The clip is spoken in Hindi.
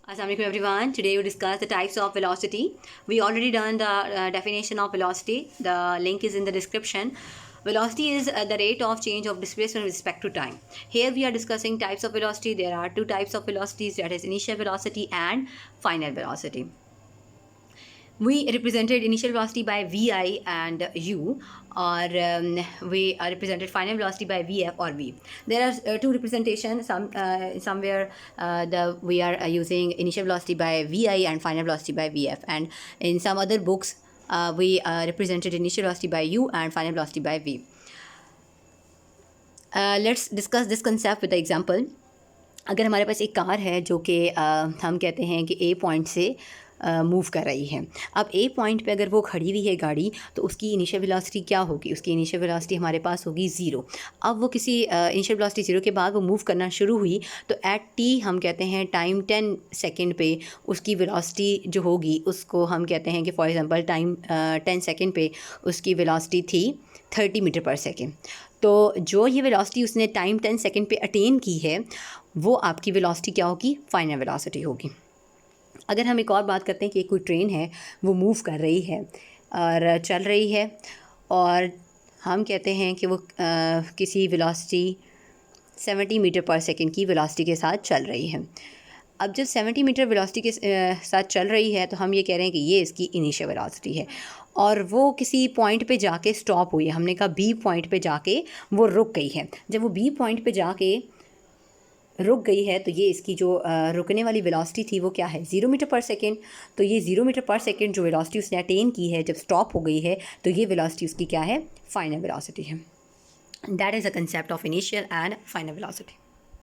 Assalamu alaikum everyone. Today we discuss the types of velocity. We already done the definition of velocity. The link is in the description. Velocity is the rate of change of displacement with respect to time. Here we are discussing types of velocity. There are two types of velocities, that is initial velocity and final velocity. We represented initial velocity by Vi and U, or we are represented final velocity by Vf or V. There are two representations. Somewhere we are using initial velocity by Vi and final velocity by Vf, and in some other books we represented initial velocity by U and final velocity by V. Let's discuss this concept with the example. अगर हमारे पास एक कार है जो कि हम कहते हैं कि ए पॉइंट से मूव कर रही है. अब ए पॉइंट पे अगर वो खड़ी हुई है गाड़ी, तो उसकी इनिशियल वेलोसिटी क्या होगी? उसकी इनिशियल वेलोसिटी हमारे पास होगी ज़ीरो. अब वो किसी इनिशियल वेलोसिटी ज़ीरो के बाद वो मूव करना शुरू हुई, तो एट टी हम कहते हैं टाइम 10 सेकेंड पे उसकी वेलोसिटी जो होगी उसको हम कहते हैं कि फॉर एग्ज़ाम्पल टाइम 10 सेकेंड पे उसकी वेलोसिटी थी 30 मीटर पर सेकेंड. तो जो ये वेलोसिटी उसने टाइम 10 सेकेंड पे अटेन की है, वो आपकी वेलोसिटी क्या होगी? फाइनल वेलोसिटी होगी. अगर हम एक और बात करते हैं कि कोई ट्रेन है, वो मूव कर रही है और चल रही है, और हम कहते हैं कि वो किसी वेलोसिटी 70 मीटर पर सेकेंड की वेलोसिटी के साथ चल रही है. अब जब 70 मीटर वेलोसिटी के साथ चल रही है, तो हम ये कह रहे हैं कि ये इसकी इनिशियल वेलोसिटी है, और वो किसी पॉइंट पे जाके स्टॉप हुई है. हमने कहा बी पॉइंट पे जाके वो रुक गई है. जब वो बी पॉइंट पे जाके रुक गई है, तो ये इसकी जो रुकने वाली वेलोसिटी थी वो क्या है? 0 मीटर पर सेकेंड. तो ये 0 मीटर पर सेकेंड जो वेलोसिटी उसने अटेन की है जब स्टॉप हो गई है, तो ये वेलोसिटी उसकी क्या है? फाइनल वेलोसिटी है. That is a concept of initial and final velocity.